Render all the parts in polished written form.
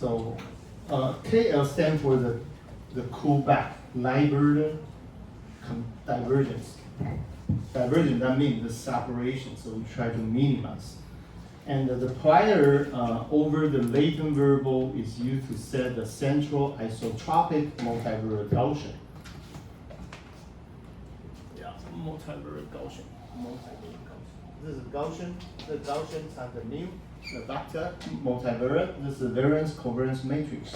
So KL stands for the coolback, light burden, divergence. Divergence, that means the separation, so we try to minimize. And the prior over the latent variable is used to set the central isotropic multivariate Gaussian. Yeah, multivariate Gaussian. This is Gaussian. The Gaussian times the mu, the vector, multivariate. This is variance covariance matrix.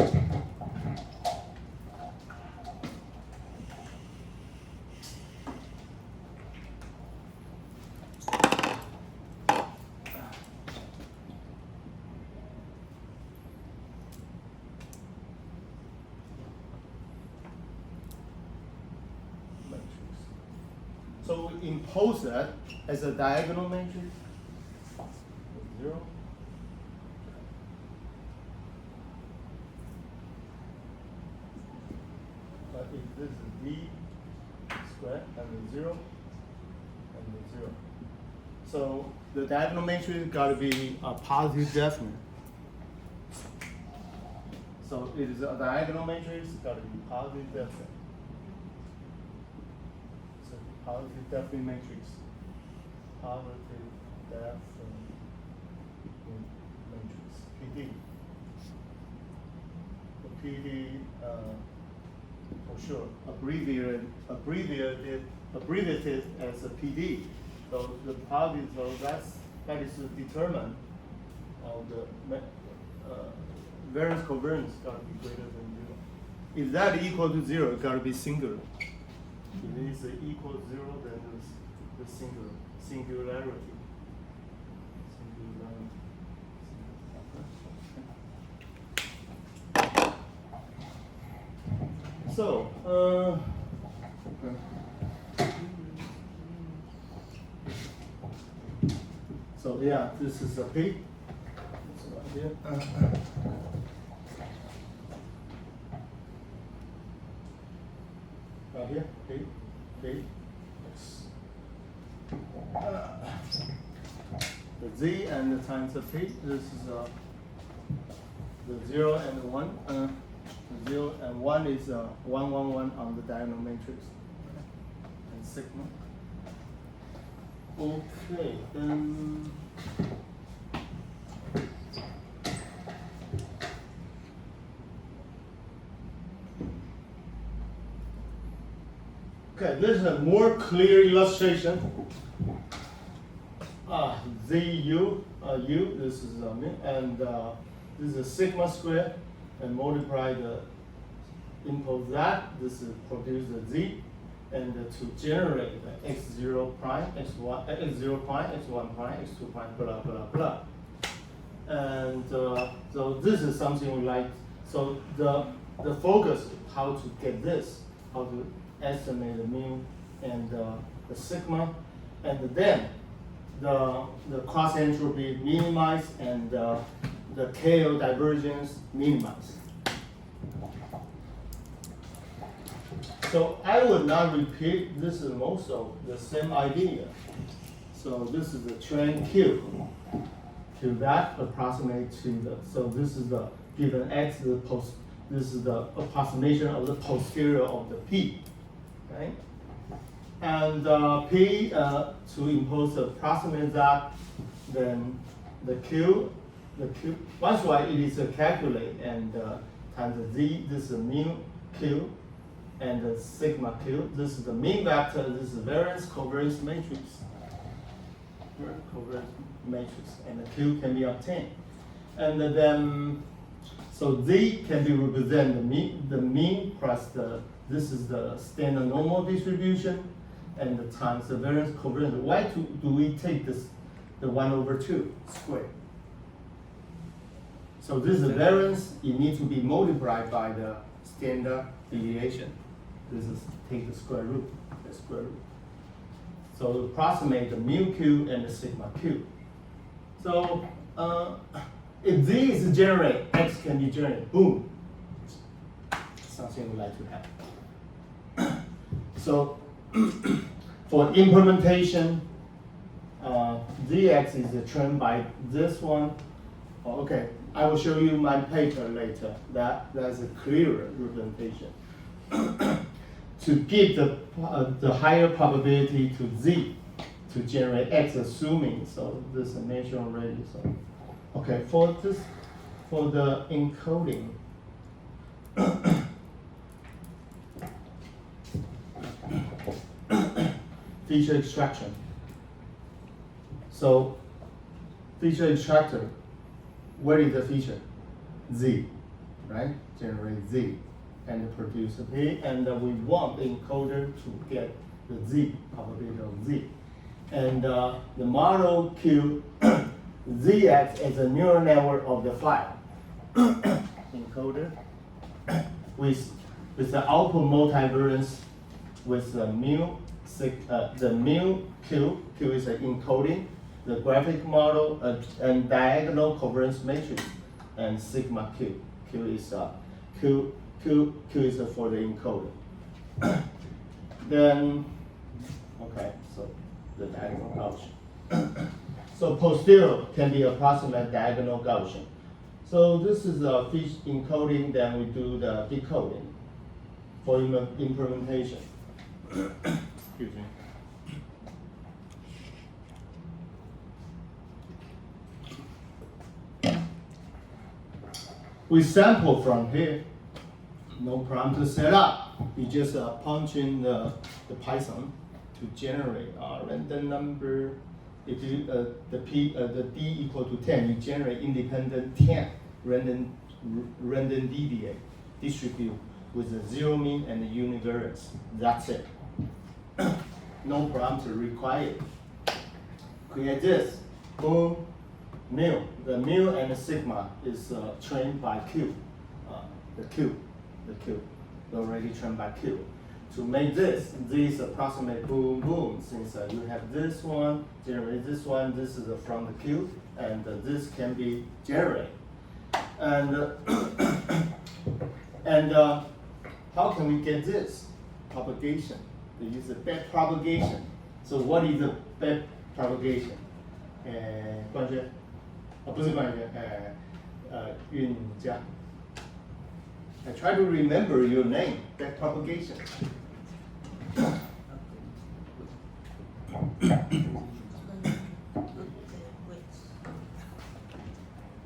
So we impose that as a diagonal matrix. 0. But if this is d squared and the 0 and the 0. So the diagonal matrix got to be a positive definite. So it is a diagonal matrix, got to be positive definite. Positive definite matrix. Positive definite matrix. PD. The PD for sure abbreviated as a PD. So the positive, so that is the determinant of the variance covariance got to be greater than 0. If that equal to 0, it got to be singular. If it is equal to 0, then the singularity. So, so yeah, this is a P. So right here. Right here, P, X. The Z and the times the P. This is the 0 and the 1. The 0 and 1 is 1, 1, 1 on the diagonal matrix. And sigma. Okay, then. Okay, this is a more clear illustration. ZU, U, this is mu, and this is a sigma squared, and multiply the impose that, this is produce the Z, and to generate the x0 prime, x1, x0 prime, x1 prime, x2 prime, blah, blah, blah. And so this is something we like. So the focus is how to get this, how to estimate the mu and the sigma, and then the cross entropy minimize and the KO divergence minimize. So I would not repeat, this is most of the same idea. So this is the train Q. To that approximate to the, so this is the given X, this is the approximation of the posterior of the P. Okay? And P, to impose approximate that, then the Q, once it is calculated and times the Z, this is mu Q, and the sigma Q, this is the mean vector, this is variance covariance matrix. Covariance matrix, and the Q can be obtained. And then, so Z can be represented the mean plus this is the standard normal distribution, and the times the variance covariance. Why do we take this, the 1/2 squared? So this is the variance, it needs to be multiplied by the standard deviation. This is take the square root. So approximate the mu Q and the sigma Q. So if Z is generated, X can be generated. Boom. Something we like to have. So for implementation, Zx is determined by this one. Okay, I will show you my paper later. That's a clearer representation. To give the higher probability to Z to generate X, assuming so this is a measure already. So okay, for the encoding. Feature extraction. So feature extractor, what is the feature? Z, right? Generate Z and produce a P, and we want the encoder to get the Z, probability of Z. And the model Q, ZX is a neural network of the file. Encoder with the output multivariance with the mu Q is an encoding, the graphic model and diagonal covariance matrix, and sigma Q. Q is for the encoder. Then okay, so the diagonal Gaussian. So posterior can be approximate diagonal Gaussian. So this is a fish encoding, then we do the decoding for implementation. Excuse me. We sample from here, no problem to set up. You just punch in the Python to generate a random number. If you the D equal to 10, you generate independent 10 random deviate distribute with a zero mean and a univariance. That's it. No parameter required. Create this. Boom. Mu. The mu and the sigma is trained by Q. The Q. Already trained by Q. To make this approximate boom boom, since you have this one, generate this one, this is from the Q, and this can be generated. And how can we get this? Propagation. They use the back propagation. So what is the back propagation? 冠轩，不是冠轩，韵佳。I try to remember your name. Back propagation.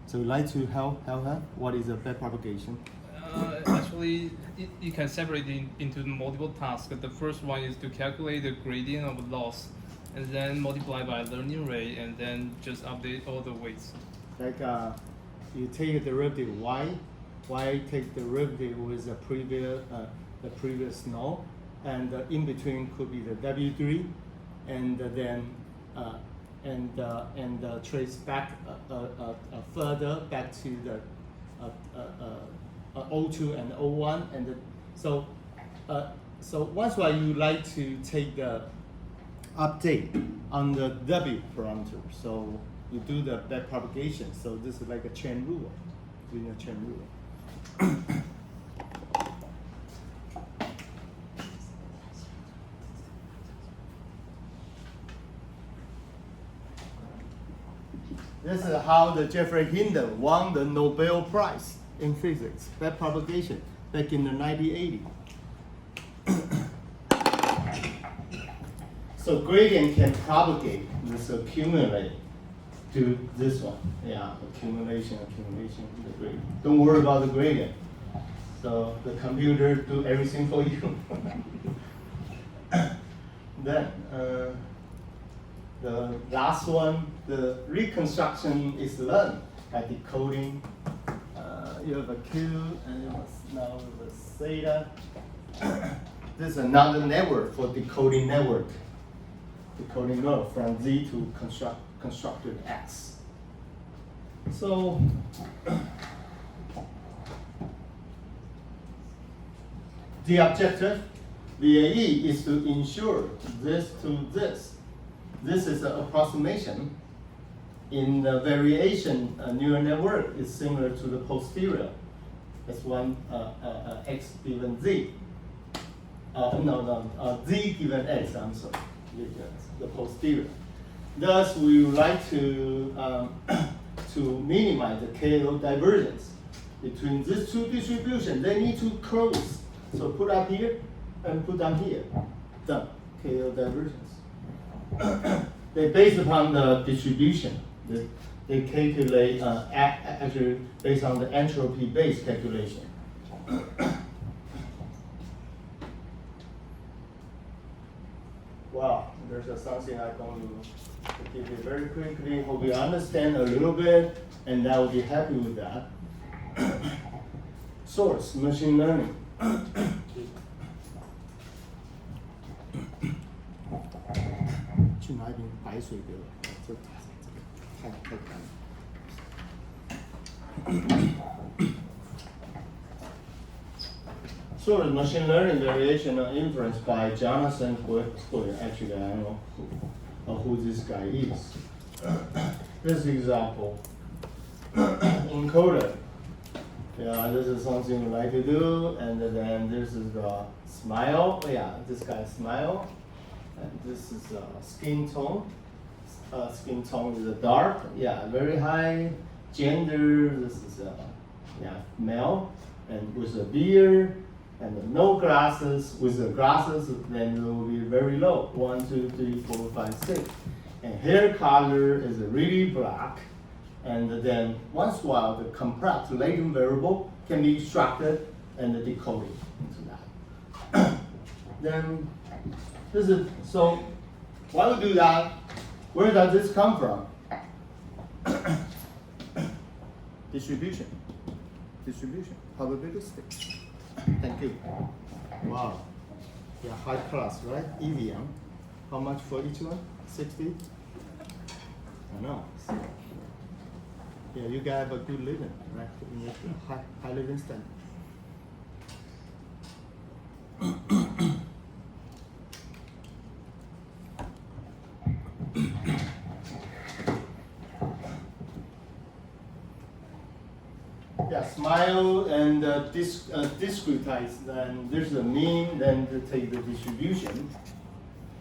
So you'd like to help her? What is a back propagation? Actually, you can separate it into multiple tasks. The first one is to calculate the gradient of loss, and then multiply by learning rate, and then just update all the weights. Like you take a derivative y take derivative with the previous node, and in between could be the W3, and then trace back further back to the O2 and O1, and so once while you like to take the update on the W parameter, so you do the back propagation. So this is like a chain rule, doing a chain rule. This is how the Jeffrey Hinton won the Nobel Prize in physics, back propagation, back in the 1980s. So gradient can propagate, this accumulate to this one. Yeah, accumulation, the gradient. Don't worry about the gradient. So the computer do everything for you. Then the last one, the reconstruction is learned by decoding. You have a Q and now the theta. This is another network for decoding network. Decoding network from Z to constructed X. So the objective, VAE, is to ensure this to this. This is an approximation. In the variation, neural network is similar to the posterior. That's one X given Z. Z given X, I'm sorry. The posterior. Thus, we would like to to minimize the KO divergence between these two distributions. They need to close. So put up here and put down here. Done. KO divergence. They based upon the distribution. They calculate actually based on the entropy-based calculation. Wow, there's something I'm going to give you very quickly. Hope you understand a little bit, and I will be happy with that. Source, machine learning. 去拿一瓶白水给我，这太干了。Sort of machine learning variational inference by Jonathan Hoyle. Actually, I don't know who this guy is. This example, encoder. Yeah, this is something we like to do, and then this is the smile. Yeah, this guy smile, and this is skin tone. Skin tone is dark. Yeah, very high. Gender. This is male, and with a beard. And no glasses, with the glasses, then it will be very low. 1, 2, 3, 4, 5, 6. And hair color is really black. And then once in a while, the complex latent variable can be extracted and decoded into that. Then this is, so why we do that? Where does this come from? Distribution, probabilistic. Thank you. Wow. Yeah, high class, right? EVM. How much for each one? 60? I know. So, yeah, you guys have a good living, right? High living standard. Yeah, smile and discretize. Then there's a mean, then to take the distribution.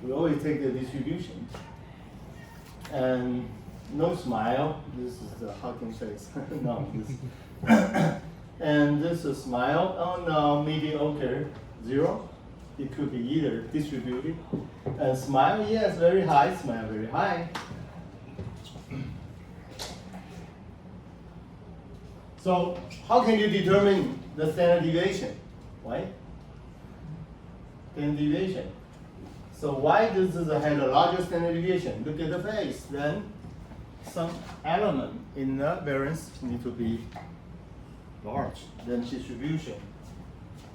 We always take the distribution. And no smile. This is the Hawking face. No, this. And this is smile. Oh no, mediocre, 0. It could be either distributed. And smile, yes, very high. Smile, very high. So how can you determine the standard deviation? Why? Standard deviation. So why does this have a larger standard deviation? Look at the face. Then some element in the variance need to be large. Then distribution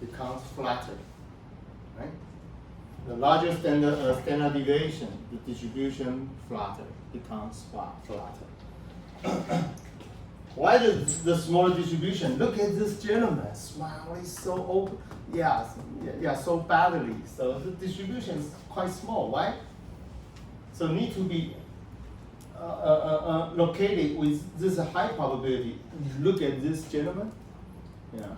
becomes flatter. Right? The larger standard deviation, the distribution flatter becomes flatter. Why the small distribution? Look at this gentleman. Smile is so open. Yeah, so badly. So the distribution is quite small. Why? So need to be located with this high probability. Look at this gentleman. Yeah,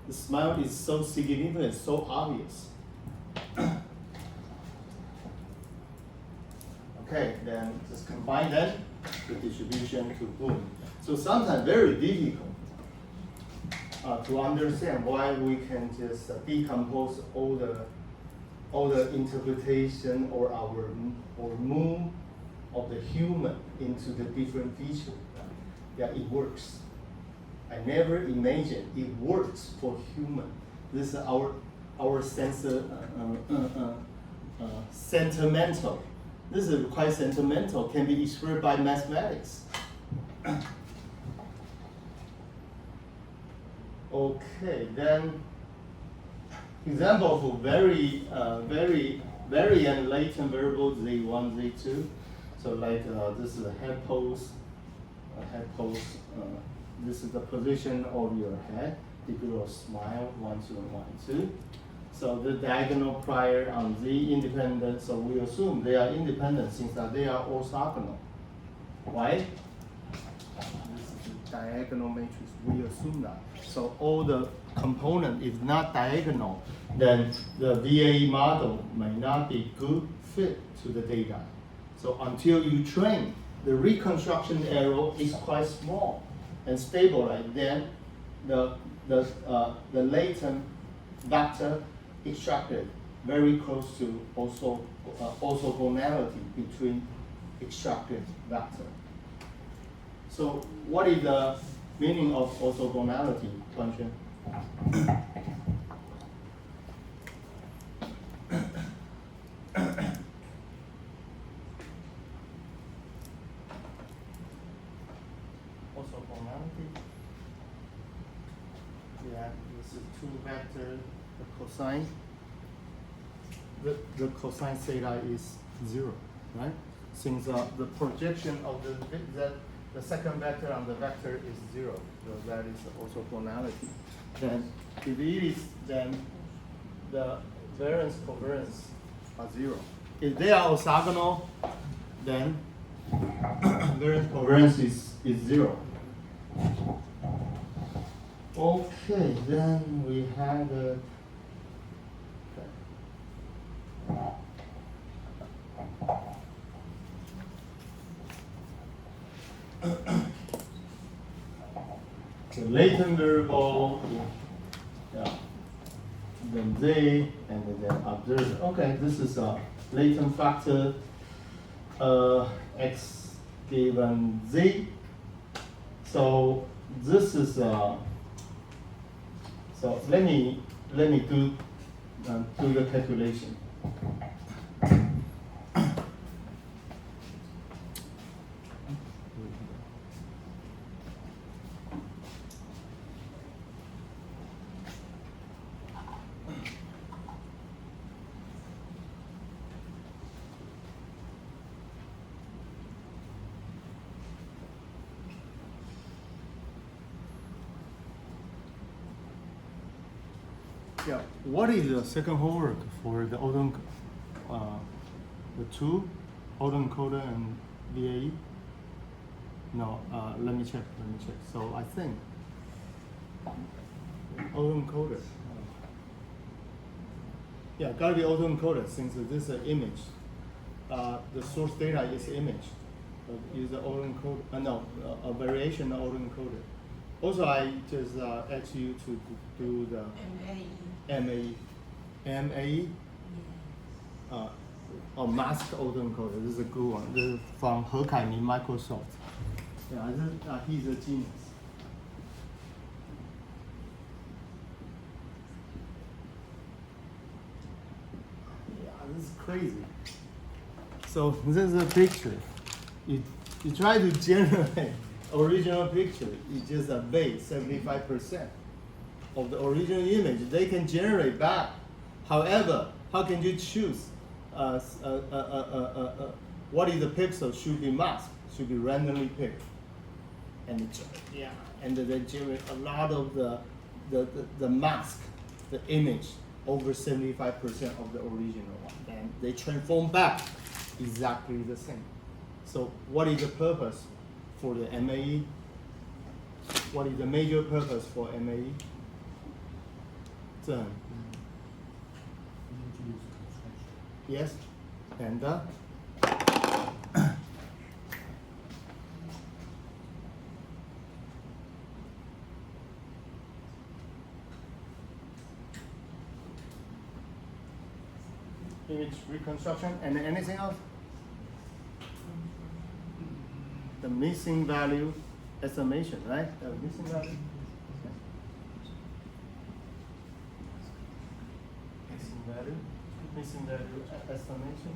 the smile is so significant, so obvious. Okay, then just combine that the distribution to boom. So sometimes very difficult to understand why we can just decompose all the interpretation or move of the human into the different features. Yeah, it works. I never imagined it works for human. This is our sentimental. This is quite sentimental. Can be expressed by mathematics. Okay, then example for very and latent variable z1, z2. So like this is a head pose. This is the position of your head. Degree of smile 1, 2, and 1, 2. So the diagonal prior on z independent. So we assume they are independent since that they are orthogonal. Why? This is the diagonal matrix. We assume that. So all the component is not diagonal, then the VAE model may not be good fit to the data. So until you train the reconstruction error is quite small and stable, right? Then the latent vector extracted very close to orthogonality between extracted vector. So what is the meaning of orthogonality, Guanxuan? Orthogonality. Yeah, this is two vector, the cosine. The cosine theta is 0, right? Since the projection of the second vector on the vector is 0, so that is orthogonality. Then if it is, then the variance covariance are 0. If they are orthogonal, then variance covariance is 0. Okay, then we have the latent variable, yeah, then Z, and then observer. Okay, this is a latent factor X given Z. So this is so let me do the calculation. Yeah, what is the second homework for the the two autoencoder and VAE? No, let me check. So I think autoencoder. Yeah, gotta be autoencoder since this is an image. The source data is image. Is the autoencoder? A variation of autoencoder. Also, I just asked you to do the MAE. Mask autoencoder. This is a good one. This is from He Kai-Ming, Microsoft. Yeah, he's a genius. Yeah, this is crazy. So this is a picture. You try to generate original picture. You just evade 75% of the original image. They can generate back. However, how can you choose what is the pixel should be masked, should be randomly picked, and they generate a lot of the mask, the image over 75% of the original one, and they transform back exactly the same. So what is the purpose for the MAE? What is the major purpose for MAE? Yes, and image reconstruction, and anything else? The missing value estimation, right? The missing value. Missing value estimation.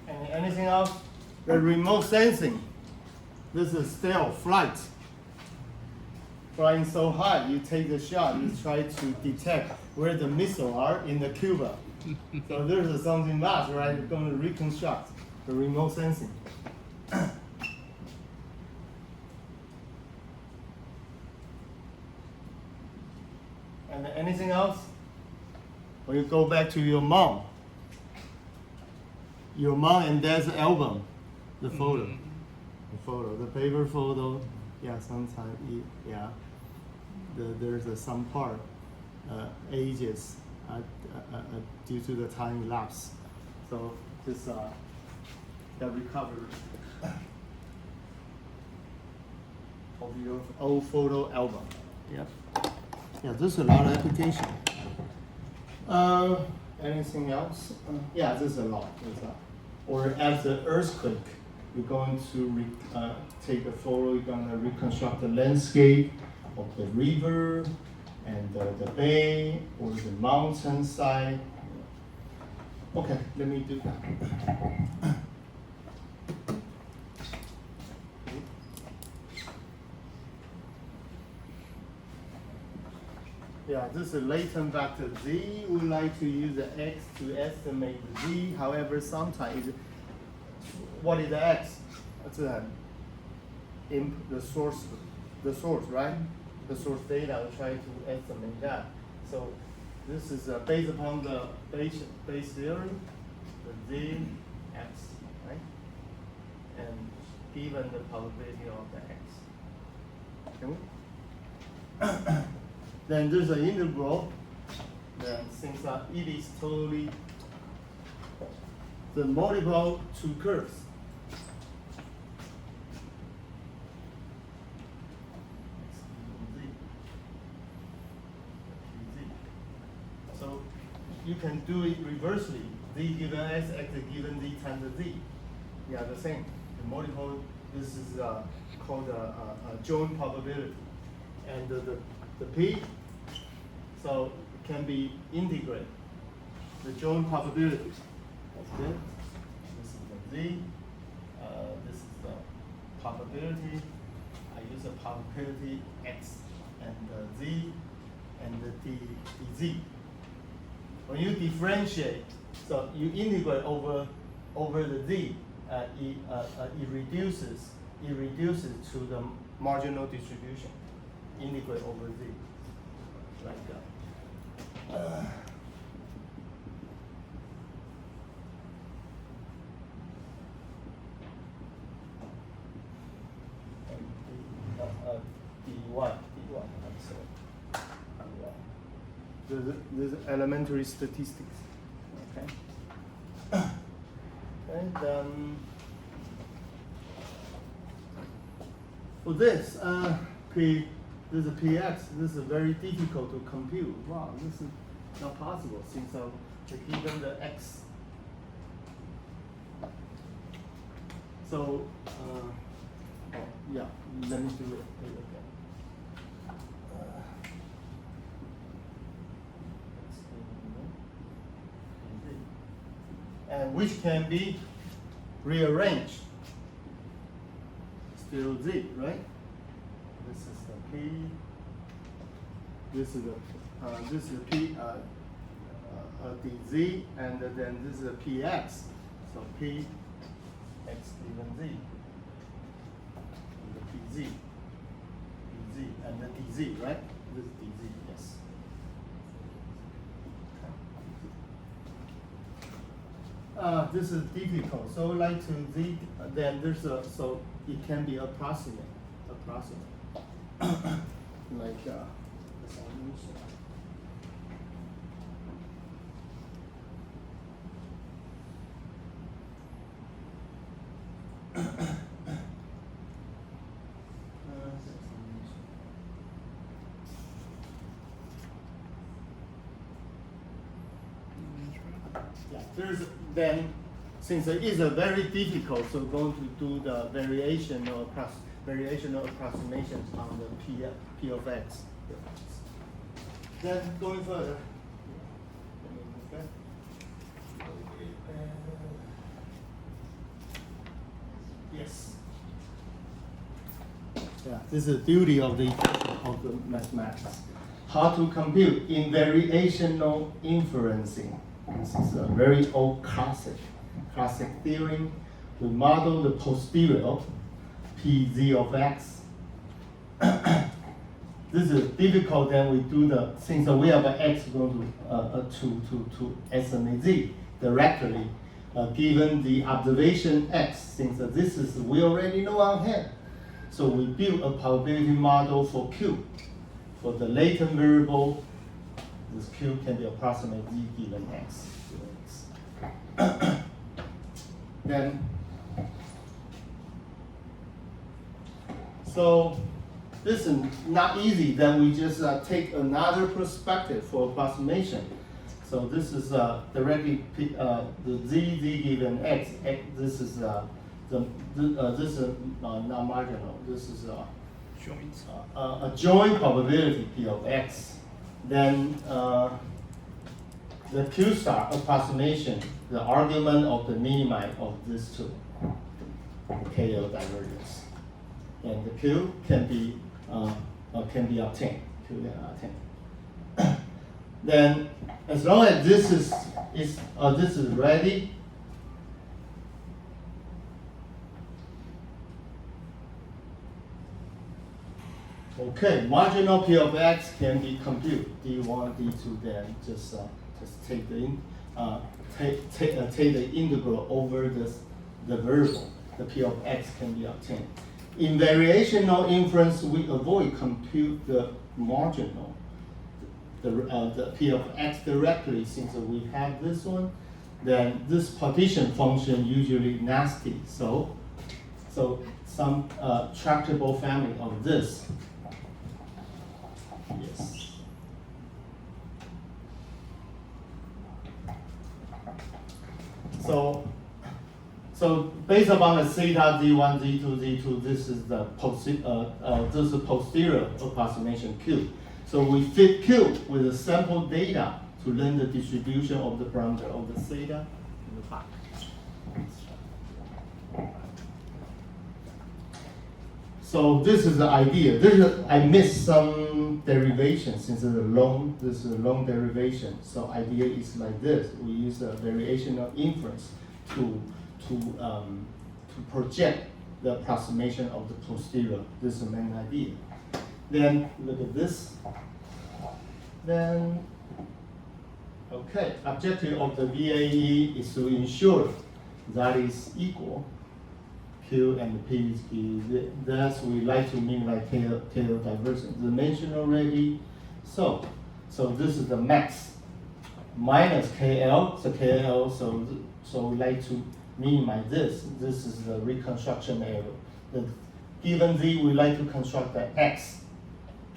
And anything else? The remote sensing. This is still flight. Flying so high, you take the shot, you try to detect where the missiles are in the Cuba. So there's something mass, right? You're going to reconstruct the remote sensing. And anything else? When you go back to your mom and dad's album, the photo, the paper photo. Yeah, sometimes there's some part ages due to the time lapse. So this the recovery of your old photo album. Yep. Yeah, there's a lot of application. Anything else? Yeah, there's a lot. Or after earthquake, you're going to take a photo. You're gonna reconstruct the landscape of the river and the bay or the mountainside. Okay, let me do that. Yeah, this is a latent vector z. We like to use the x to estimate the z. However, sometimes, what is the x? It's the source, right? The source data. We try to estimate that. So this is based upon the base theory, the z x, right? And given the probability of the x. Okay. Then there's an integral. Then since it is totally the multiple two curves. So you can do it reversely. Z given s, x given z times z. Yeah, the same. The multiple. This is called a joint probability, and the p. So it can be integrated. The joint probability. That's good. This is the z. This is the probability. I use the probability x and the z and the dz. When you differentiate, so you integrate over the z, it reduces to the marginal distribution. Integrate over z, like that. D1, I'm sorry. There's elementary statistics. Okay. And for this, this is px. This is very difficult to compute. Wow, this is not possible since given the x. So, yeah, let me do it again. And which can be rearranged. Still z, right? This is the p. This is the p dz, and then this is the px. So p x given z. And the pz, dz, and the dz, right? This is dz, yes. This is difficult. So like to z, then there's so it can be approximate. Like the solution. Yeah, there's then since it is a very difficult, so we're going to do the variational approximations on the p of x. Then going further. Yes. Yeah, this is the duty of the mathematics. How to compute in variational inferencing. This is a very old classic theory. We model the posterior pz of x. This is difficult. Then we do since we have an x going to estimate z directly, given the observation x. Since this is we already know on hand, so we build a probability model for q. For the latent variable, this q can be approximately z given x. Then, so this is not easy. Then we just take another perspective for approximation. So this is directly the z given x. This is this is not marginal. This is Joint. a joint probability P of x. Then the Q star approximation, the argument of the minimi of these two, KL divergence, and the Q can be obtained. Q can obtained. Then, as long as this is ready, okay, marginal P of x can be computed d1, d2. Then just take the take the integral over the variable. The P of x can be obtained. In variational inference, we avoid compute the marginal, the P of x directly, since we have this one. Then this partition function usually nasty. So some tractable family of this. Yes. So based upon the theta z1, z2, z2, this is the posterior approximation Q. So we fit Q with the sample data to learn the distribution of the parameter of the theta and the phi. So this is the idea. I missed some derivation since this is a long derivation. So idea is like this. We use a variational inference to project the approximation of the posterior. This is the main idea. Then look at this. Then, okay, objective of the VAE is to ensure that is equal. Q and P is Q. Thus, we like to minimize tail divergence. The mentioned already. So this is the max minus KL. So KL. So we like to minimize this. This is the reconstruction error. The given z, we like to construct the x.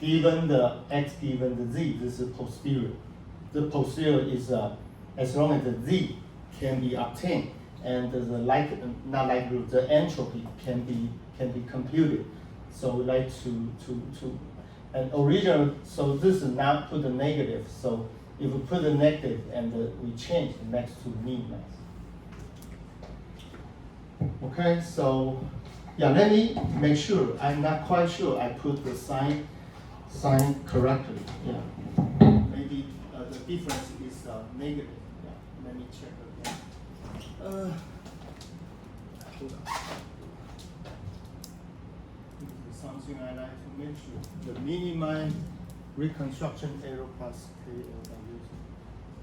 Given the x, given the z, this is posterior. The posterior is as long as the z can be obtained, and the entropy can be computed. So we like to and original. So this is not put the negative. So if we put the negative and we change the next to minimize. Okay, so yeah, let me make sure. I'm not quite sure I put the sign correctly. Yeah, maybe the difference is negative. Yeah, let me check again. Hold on. This is something I like to make sure. The minimize reconstruction error plus KL dilution.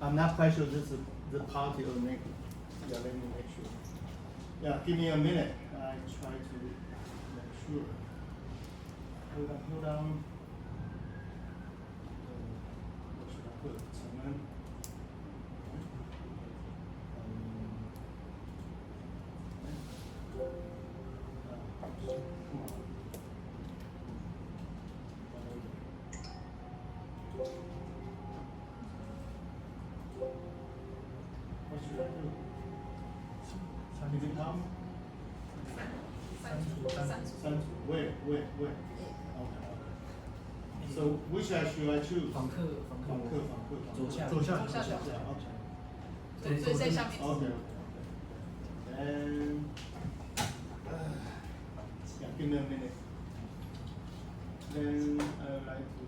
I'm not quite sure this is the positive or negative. Yeah, let me make sure. Yeah, give me a minute. I try to make sure. Hold on. What should I put? What should I do? Did it come? Where? Okay. So which should I choose? 访客。左下。Okay. 对，在下面。Okay. And yeah, give me a minute. Then I would like to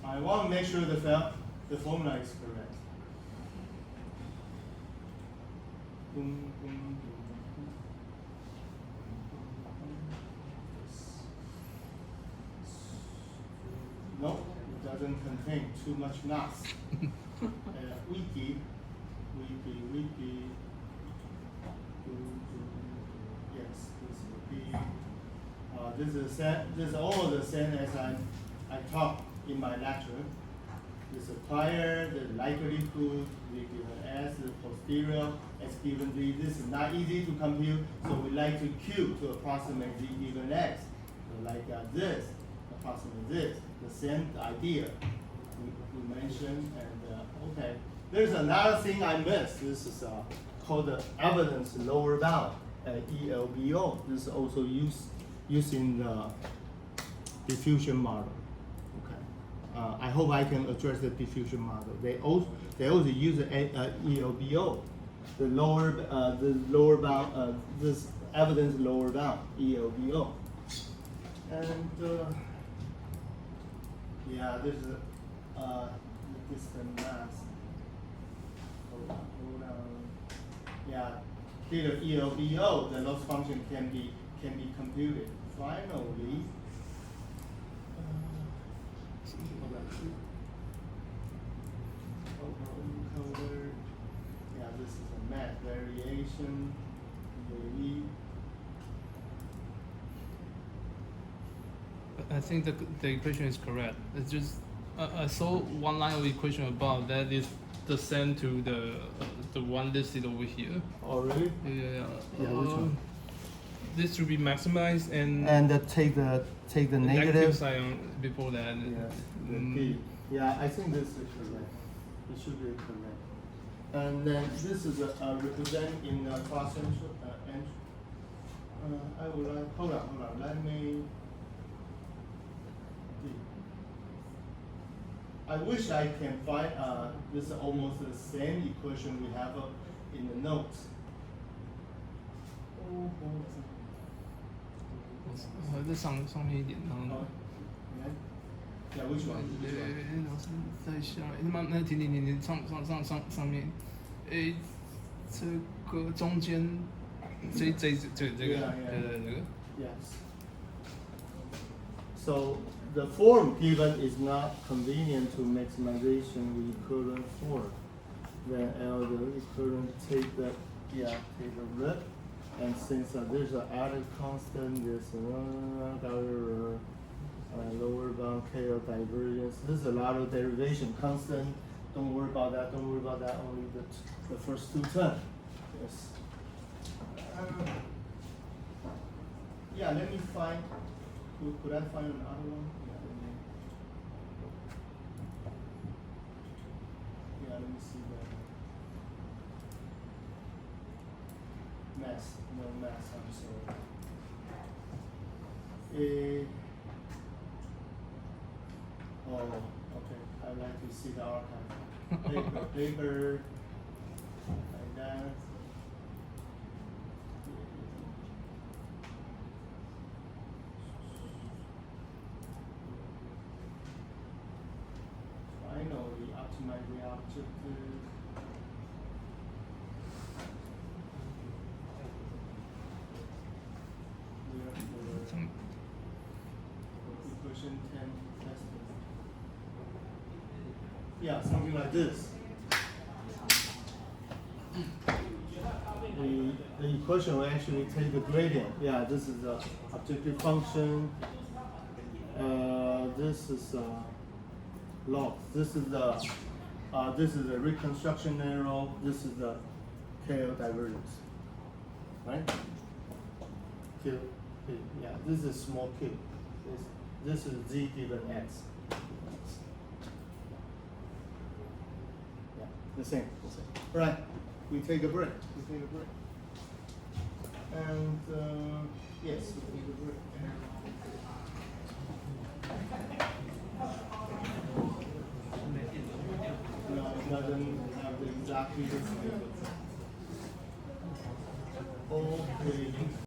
I want to make sure the formula is correct. No, it doesn't contain too much mass. Wiki. Yes, this will be. This is all the same as I taught in my lecture. this acquired, the likelihood, the given S, the posterior, S given D. This is not easy to compute, so we like to Q to approximate Z given X. So like this, approximate this. The same idea we mentioned, and okay. There's another thing I missed. This is called the evidence lower bound, ELBO. This is also used in the diffusion model. Okay. I hope I can address the diffusion model. They also use ELBO, the lower bound, this evidence lower bound, ELBO. And yeah, there's a distant mass. Hold on. Yeah, here ELBO, the loss function can be computed. Finally, overcovered. Yeah, this is a math variation. Maybe. I think the equation is correct. It's just I saw one line of equation above that is the same to the one listed over here. Oh really? Yeah. Which one? This should be maximized and take the negative negative. sign before that. Yeah, the P. Yeah, I think this is correct. It should be correct. And then this is represent in cross central entry. I would like, hold on, let me. I wish I can find this is almost the same equation we have in the notes. Oh, 再上面一点，然后呢？ Yeah, which one? 老师再下来，停，上面，这个中间，这个，对，Yes. So the form given is not convenient to maximization with equivalent form. Then L the equivalent take the root, and since there's an added constant, there's lower bound K of divergence. There's a lot of derivation constant. Don't worry about that. Only the first two terms. Yes. Yeah. Let me find. Could I find another one? Yeah. Let me see the mass. No mass. I'm sorry. Oh, okay. I'd like to see the archive. Paper, like that. Finally, optimize the objective. Equation 10 testing. Yeah, something like this. The equation will actually take the gradient. Yeah, this is the objective function. This is log. This is the reconstruction error. This is the KL divergence. Right? Q. Yeah, this is small q. This is z given x. Yeah, the same. Right. We take a break. And yes, we take a break. No, it doesn't have exactly the same. Okay.